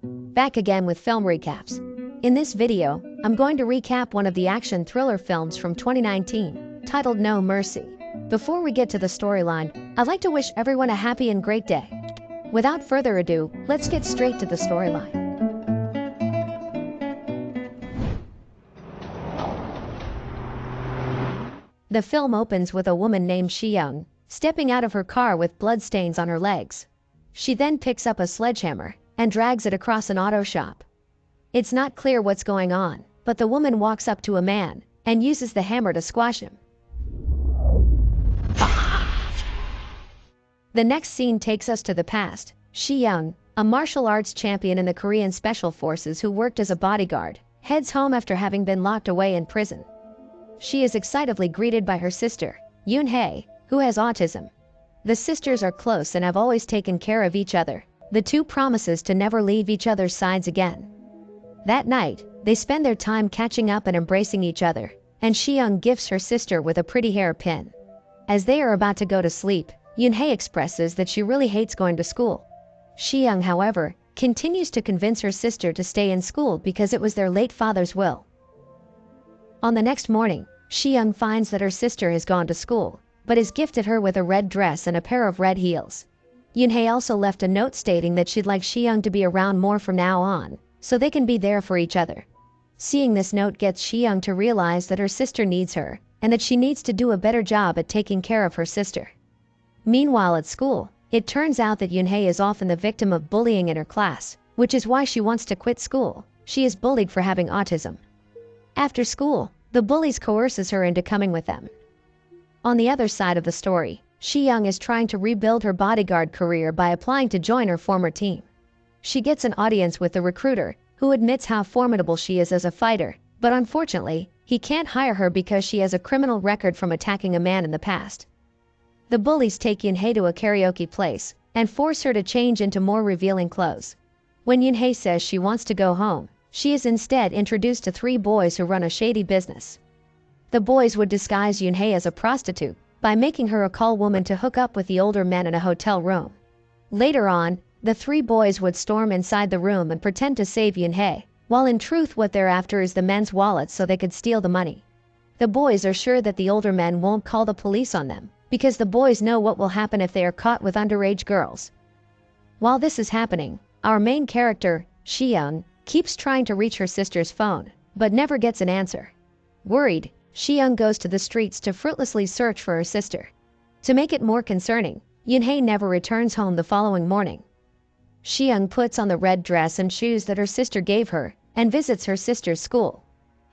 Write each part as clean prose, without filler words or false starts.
Back again with film recaps. In this video, I'm going to recap one of the action thriller films from 2019, titled No Mercy. Before we get to the storyline, I'd like to wish everyone a happy and great day. Without further ado, let's get straight to the storyline. The film opens with a woman named Eunhye stepping out of her car with bloodstains on her legs. She then picks up a sledgehammer and drags it across an auto shop. It's not clear what's going on, but the woman walks up to a man and uses the hammer to squash him. The next scene takes us to the past. Eunhye, a martial arts champion in the Korean Special Forces who worked as a bodyguard, heads home after having been locked away in prison. She is excitedly greeted by her sister, Eunhye, who has autism. The sisters are close and have always taken care of each other. The two promises to never leave each other's sides again. That night, they spend their time catching up and embracing each other, and Eunhye gifts her sister with a pretty hairpin. As they are about to go to sleep, Eunhye expresses that she really hates going to school. Eunhye, however, continues to convince her sister to stay in school because it was their late father's will. On the next morning, Eunhye finds that her sister has gone to school, but is gifted her with a red dress and a pair of red heels. Eunhye also left a note stating that she'd like Eunhye to be around more from now on, so they can be there for each other. Seeing this note gets Eunhye to realize that her sister needs her, and that she needs to do a better job at taking care of her sister. Meanwhile at school, it turns out that Eunhye is often the victim of bullying in her class, which is why she wants to quit school. She is bullied for having autism. After school, the bullies coerces her into coming with them. On the other side of the story, Eunhye is trying to rebuild her bodyguard career by applying to join her former team. She gets an audience with the recruiter, who admits how formidable she is as a fighter, but unfortunately, he can't hire her because she has a criminal record from attacking a man in the past. The bullies take Eunhye to a karaoke place and force her to change into more revealing clothes. When Eunhye says she wants to go home, she is instead introduced to three boys who run a shady business. The boys would disguise Eunhye as a prostitute by making her a call woman to hook up with the older men in a hotel room. Later on, the three boys would storm inside the room and pretend to save Eunhye, while in truth what they're after is the men's wallets so they could steal the money. The boys are sure that the older men won't call the police on them, because the boys know what will happen if they are caught with underage girls. While this is happening, our main character, Eunhye, keeps trying to reach her sister's phone, but never gets an answer. Worried, Eunhye goes to the streets to fruitlessly search for her sister. To make it more concerning, Eunhye never returns home the following morning. Eunhye puts on the red dress and shoes that her sister gave her and visits her sister's school.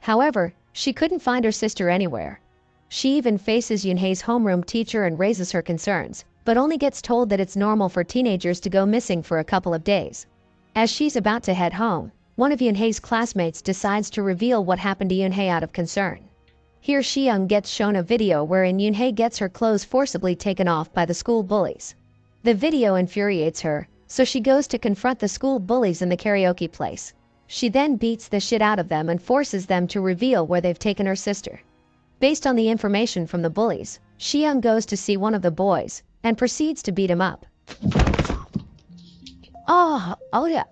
However, she couldn't find her sister anywhere. She even faces Eunhye's homeroom teacher and raises her concerns, but only gets told that it's normal for teenagers to go missing for a couple of days. As she's about to head home, one of Eunhye's classmates decides to reveal what happened to Eunhye out of concern. Here Eunhye gets shown a video wherein Eunhye gets her clothes forcibly taken off by the school bullies. The video infuriates her, so she goes to confront the school bullies in the karaoke place. She then beats the shit out of them and forces them to reveal where they've taken her sister. Based on the information from the bullies, Eunhye goes to see one of the boys and proceeds to beat him up. Oh yeah.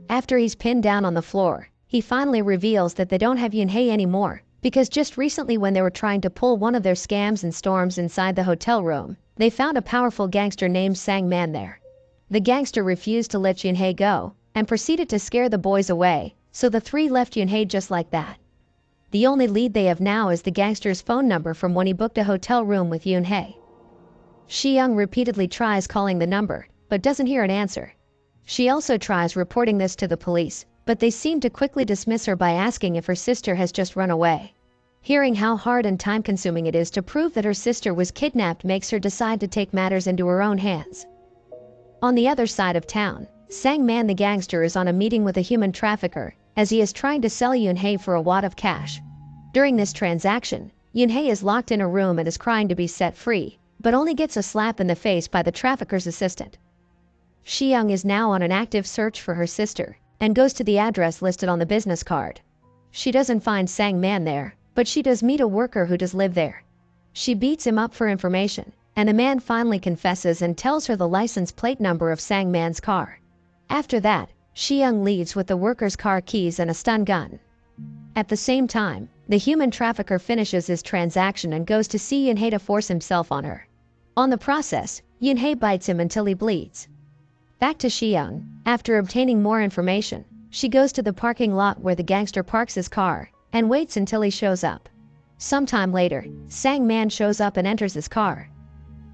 After he's pinned down on the floor, he finally reveals that they don't have Eunhye anymore, because just recently when they were trying to pull one of their scams and storms inside the hotel room, they found a powerful gangster named Sang Man there. The gangster refused to let Eunhye go, and proceeded to scare the boys away, so the three left Eunhye just like that. The only lead they have now is the gangster's phone number from when he booked a hotel room with Eunhye. Eunhye repeatedly tries calling the number, but doesn't hear an answer. She also tries reporting this to the police, but they seem to quickly dismiss her by asking if her sister has just run away. Hearing how hard and time-consuming it is to prove that her sister was kidnapped makes her decide to take matters into her own hands. On the other side of town, Sang Man the gangster is on a meeting with a human trafficker, as he is trying to sell Eunhye for a wad of cash. During this transaction, Eunhye is locked in a room and is crying to be set free, but only gets a slap in the face by the trafficker's assistant. Eunhye is now on an active search for her sister, and goes to the address listed on the business card. She doesn't find Sang Man there, but she does meet a worker who does live there. She beats him up for information, and the man finally confesses and tells her the license plate number of Sang Man's car. After that, Shi-young leaves with the worker's car keys and a stun gun. At the same time, the human trafficker finishes his transaction and goes to see Eunhye to force himself on her. On the process, Eunhye bites him until he bleeds. Back to Shi-young. After obtaining more information, she goes to the parking lot where the gangster parks his car and waits until he shows up. Sometime later, Sang-man shows up and enters his car.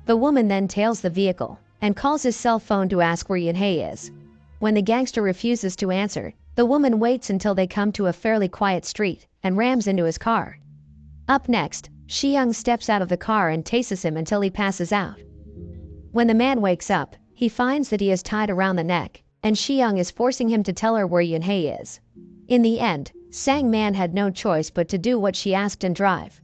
The woman then tails the vehicle and calls his cell phone to ask where Eunhye is. When the gangster refuses to answer, the woman waits until they come to a fairly quiet street and rams into his car. Up next, Shi-young steps out of the car and tases him until he passes out. When the man wakes up, he finds that he is tied around the neck, and Shi-young is forcing him to tell her where Eunhye is. In the end, Sang-man had no choice but to do what she asked and drive.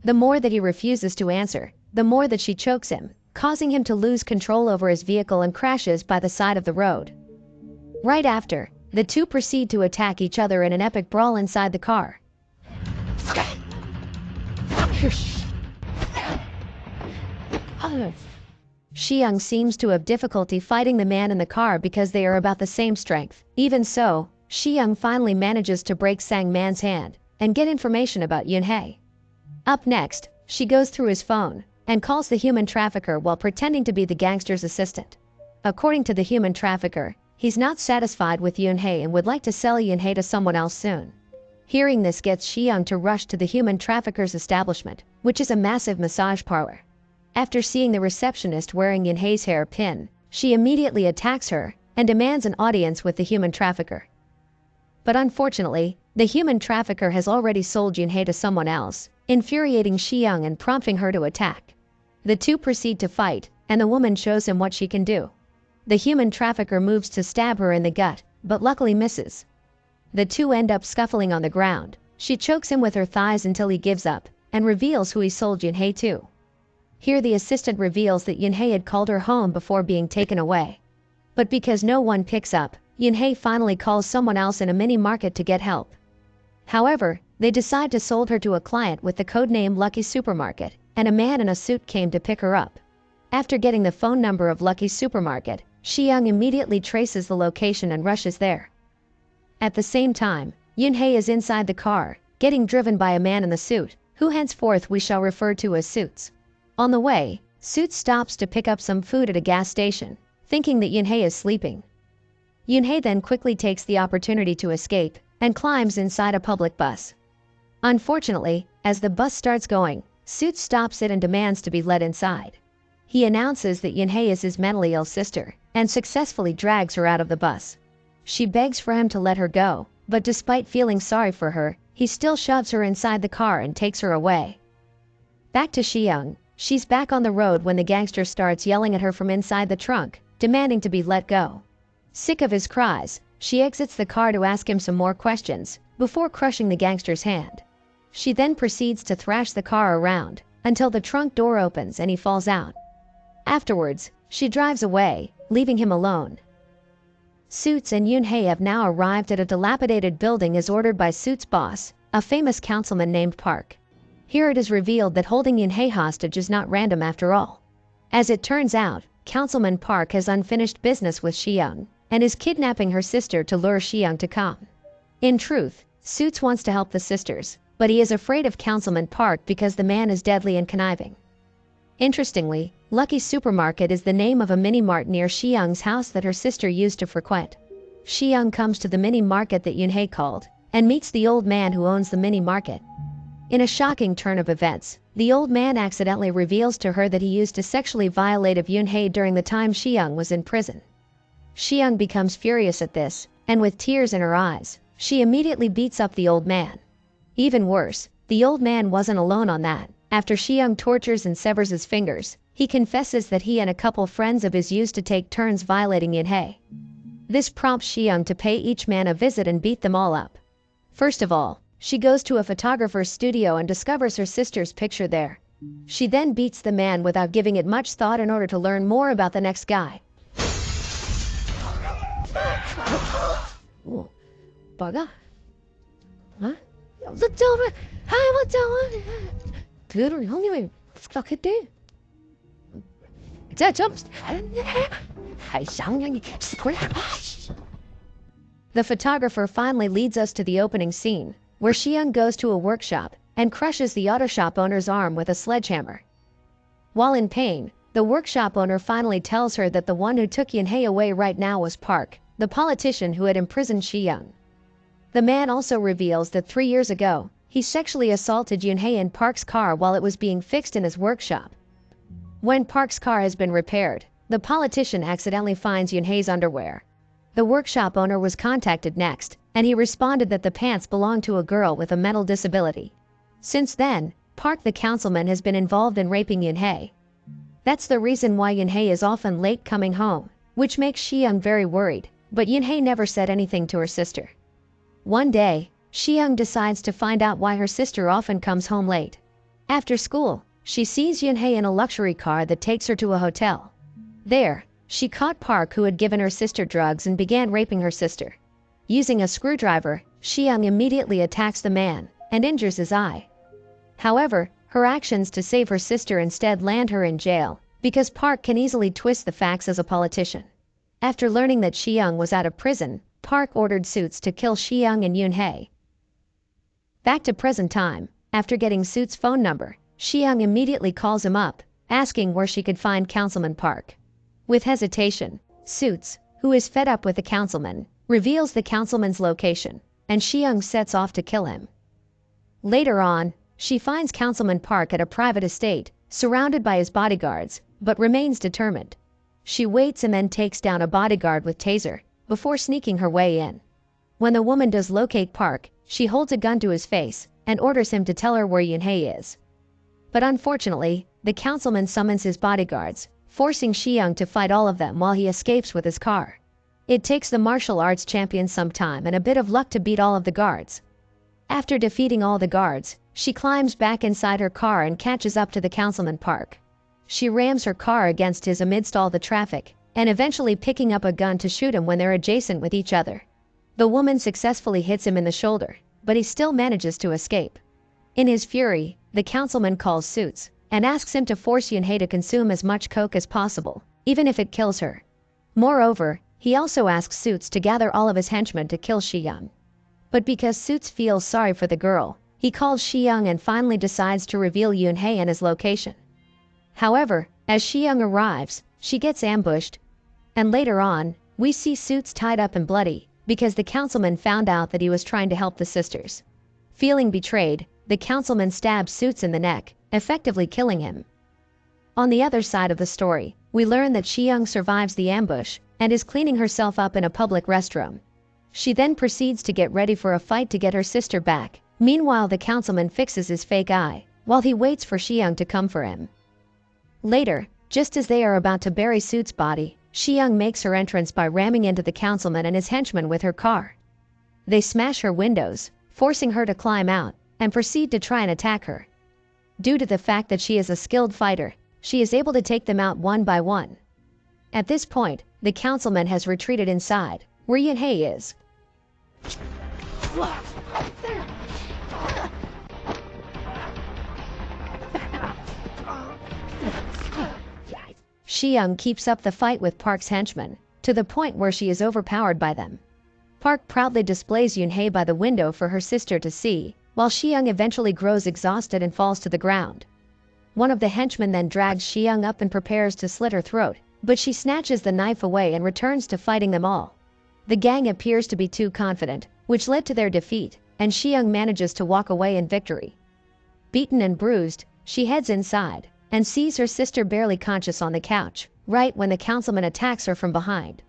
The more that he refuses to answer, the more that she chokes him, causing him to lose control over his vehicle and crashes by the side of the road. Right after, the two proceed to attack each other in an epic brawl inside the car. Shi-young seems to have difficulty fighting the man in the car because they are about the same strength. Even so, Shi-young finally manages to break Sang-man's hand and get information about Eunhye. Up next, she goes through his phone and calls the human trafficker while pretending to be the gangster's assistant. According to the human trafficker, he's not satisfied with Eunhye and would like to sell Eunhye to someone else soon. Hearing this gets Shi-young to rush to the human trafficker's establishment, which is a massive massage parlor. After seeing the receptionist wearing Eunhye's hair pin, she immediately attacks her and demands an audience with the human trafficker. But unfortunately, the human trafficker has already sold Eunhye to someone else, infuriating Shi-young and prompting her to attack. The two proceed to fight, and the woman shows him what she can do. The human trafficker moves to stab her in the gut, but luckily misses. The two end up scuffling on the ground. She chokes him with her thighs until he gives up, and reveals who he sold Eunhye to. Here the assistant reveals that Eunhye had called her home before being taken away. But because no one picks up, Eunhye finally calls someone else in a mini-market to get help. However, they decide to sold her to a client with the codename Lucky Supermarket, and a man in a suit came to pick her up. After getting the phone number of Lucky Supermarket, Shi-young immediately traces the location and rushes there. At the same time, Eunhye is inside the car, getting driven by a man in the suit, who henceforth we shall refer to as Suits. On the way, Suits stops to pick up some food at a gas station, thinking that Eunhye is sleeping. Eunhye then quickly takes the opportunity to escape and climbs inside a public bus. Unfortunately, as the bus starts going, Suits stops it and demands to be let inside. He announces that Eunhye is his mentally ill sister and successfully drags her out of the bus. She begs for him to let her go, but despite feeling sorry for her, he still shoves her inside the car and takes her away. Back to Shi-young. She's back on the road when the gangster starts yelling at her from inside the trunk, demanding to be let go. Sick of his cries, she exits the car to ask him some more questions, before crushing the gangster's hand. She then proceeds to thrash the car around, until the trunk door opens and he falls out. Afterwards, she drives away, leaving him alone. Suits and Eunhye have now arrived at a dilapidated building as ordered by Suits' boss, a famous councilman named Park. Here it is revealed that holding Eunhye hostage is not random after all. As it turns out, Councilman Park has unfinished business with Shi-young, and is kidnapping her sister to lure Shi-young to come. In truth, Suits wants to help the sisters, but he is afraid of Councilman Park because the man is deadly and conniving. Interestingly, Lucky Supermarket is the name of a mini-mart near Shi-young's house that her sister used to frequent. Shi-young comes to the mini-market that Eunhye called, and meets the old man who owns the mini-market. In a shocking turn of events, the old man accidentally reveals to her that he used to sexually violate Eunhye during the time Shi-young was in prison. Shi-young becomes furious at this, and with tears in her eyes, she immediately beats up the old man. Even worse, the old man wasn't alone on that. After Shi-young tortures and severs his fingers, he confesses that he and a couple friends of his used to take turns violating Eunhye. This prompts Shi-young to pay each man a visit and beat them all up. First of all, she goes to a photographer's studio and discovers her sister's picture there. She then beats the man without giving it much thought in order to learn more about the next guy. 오빠가? 어? 어쩌면 할아버지 그를 형님이 습격했대. 자, 좀 쌍냥이 스콜. The photographer finally leads us to the opening scene, where Shiyoung goes to a workshop and crushes the auto shop owner's arm with a sledgehammer. While in pain, the workshop owner finally tells her that the one who took Eunhye away right now was Park, the politician who had imprisoned Shiyoung. The man also reveals that 3 years ago, he sexually assaulted Eunhye in Park's car while it was being fixed in his workshop. When Park's car has been repaired, the politician accidentally finds Eunhye's underwear. The workshop owner was contacted next, and he responded that the pants belonged to a girl with a mental disability. Since then, Park the councilman has been involved in raping Eunhye. That's the reason why Eunhye is often late coming home, which makes Shiyoung very worried, but Eunhye never said anything to her sister. One day, Shiyoung decides to find out why her sister often comes home late. After school, she sees Eunhye in a luxury car that takes her to a hotel. There, she caught Park, who had given her sister drugs, and began raping her sister. Using a screwdriver, Shiyoung immediately attacks the man and injures his eye. However, her actions to save her sister instead land her in jail, because Park can easily twist the facts as a politician. After learning that Shiyoung was out of prison, Park ordered Suits to kill Shiyoung and Eunhye. Back to present time, after getting Suits' phone number, Shiyoung immediately calls him up, asking where she could find Councilman Park. With hesitation, Suits, who is fed up with the councilman, reveals the councilman's location, and Shiyoung sets off to kill him. Later on, she finds Councilman Park at a private estate, surrounded by his bodyguards, but remains determined. She waits and then takes down a bodyguard with taser, before sneaking her way in. When the woman does locate Park, she holds a gun to his face and orders him to tell her where Eunhye is. But unfortunately, the councilman summons his bodyguards, forcing Shiyoung to fight all of them while he escapes with his car. It takes the martial arts champion some time and a bit of luck to beat all of the guards. After defeating all the guards, she climbs back inside her car and catches up to the Councilman Park. She rams her car against his amidst all the traffic, and eventually picking up a gun to shoot him when they're adjacent with each other. The woman successfully hits him in the shoulder, but he still manages to escape. In his fury, the councilman calls Suits and asks him to force Eunhye to consume as much coke as possible, even if it kills her. Moreover, he also asks Suits to gather all of his henchmen to kill Shiyoung. But because Suits feels sorry for the girl, he calls Shiyoung and finally decides to reveal Eunhye and his location. However, as Shiyoung arrives, she gets ambushed, and later on, we see Suits tied up and bloody, because the councilman found out that he was trying to help the sisters. Feeling betrayed, the councilman stabs Suits in the neck, effectively killing him. On the other side of the story, we learn that Shiyoung survives the ambush and is cleaning herself up in a public restroom. She then proceeds to get ready for a fight to get her sister back. Meanwhile, the councilman fixes his fake eye, while he waits for Shiyoung to come for him. Later, just as they are about to bury Suits' body, Shiyoung makes her entrance by ramming into the councilman and his henchmen with her car. They smash her windows, forcing her to climb out, and proceed to try and attack her. Due to the fact that she is a skilled fighter, she is able to take them out one by one. At this point, the councilman has retreated inside, where Eunhye is. Shiyoung keeps up the fight with Park's henchmen, to the point where she is overpowered by them. Park proudly displays Eunhye by the window for her sister to see, while Shiyoung eventually grows exhausted and falls to the ground. One of the henchmen then drags Shiyoung up and prepares to slit her throat, but she snatches the knife away and returns to fighting them all. The gang appears to be too confident, which led to their defeat, and Shiyoung manages to walk away in victory. Beaten and bruised, she heads inside, and sees her sister barely conscious on the couch, right when the councilman attacks her from behind.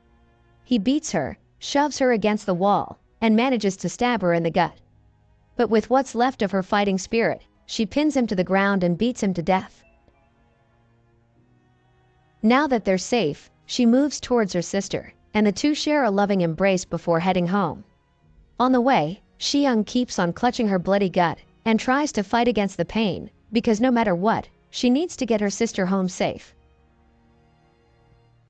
He beats her, shoves her against the wall, and manages to stab her in the gut. But with what's left of her fighting spirit, she pins him to the ground and beats him to death. Now that they're safe, she moves towards her sister, and the two share a loving embrace before heading home. On the way, Shiyoung keeps on clutching her bloody gut, and tries to fight against the pain, because no matter what, she needs to get her sister home safe.